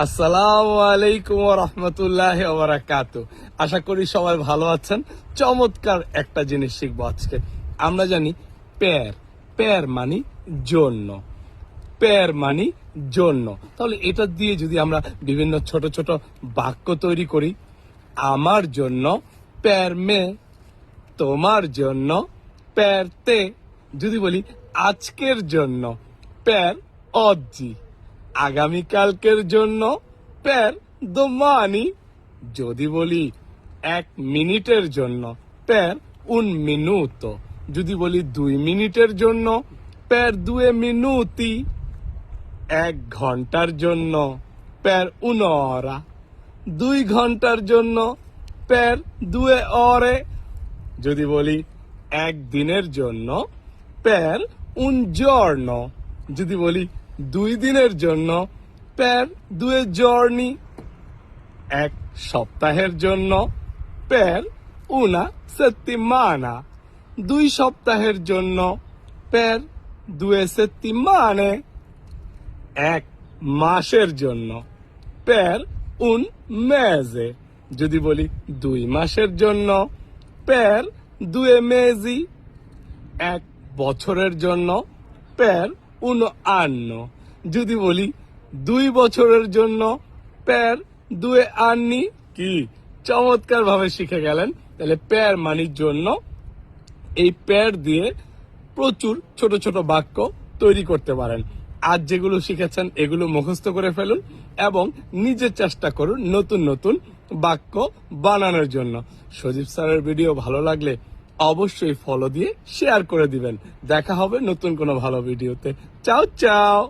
আসসালামু আলাইকুম ওয়া রাহমাতুল্লাহি ওয়া বারাকাতুহু। আশা করি সবাই ভালো আছেন। চমৎকার একটা জিনিস শিখবো আজকে। আমরা জানি পেয়ার, পেয়ার মানে জন্য, পেয়ার মানে জন্য। তাহলে এটা দিয়ে যদি আমরা বিভিন্ন ছোট ছোট বাক্য তৈরি করি, আমার জন্য পেয়ার মে, তোমার জন্য পেয়ার তে, যদি বলি আজকের জন্য পেয়ার অজ্জি, আগামীকালকের জন্য পের দোমানি, যদি বলি 1 মিনিটের জন্য পের un minuto, যদি বলি 2 মিনিটের জন্য পের 2 minuti, 1 ঘন্টার জন্য পের un'ora, 2 ঘন্টার জন্য পের 2 ore, যদি বলি 1 দিনের জন্য পের un giorno, যদি বলি 2 দিনের জন্য পের 2 giorni, 1 সপ্তাহের জন্য পের una settimana, 2 সপ্তাহের জন্য পের 2 settimane, 1 মাসের জন্য পের un mese, যদি বলি 2 মাসের জন্য পের 2 mesi, 1 বছরের জন্য পের un anno, যদি বলি 2 বছরের জন্য পের 2 anni। কি চমৎকার ভাবে শিখে গেলেন। তাহলে পের মানির জন্য এই পের দিয়ে প্রচুর ছোট ছোট বাক্য তৈরি করতে পারেন। আজ যেগুলো শিখেছেন এগুলো মুখস্থ করে ফেলুন এবং নিজে চেষ্টা করুন নতুন নতুন বাক্য বানানোর জন্য। সজীব স্যারের ভিডিও ভালো লাগলে অবশ্যই ফলো দিয়ে শেয়ার করে দিবেন। দেখা হবে নতুন কোনো ভালো ভিডিওতে। চাও চাও।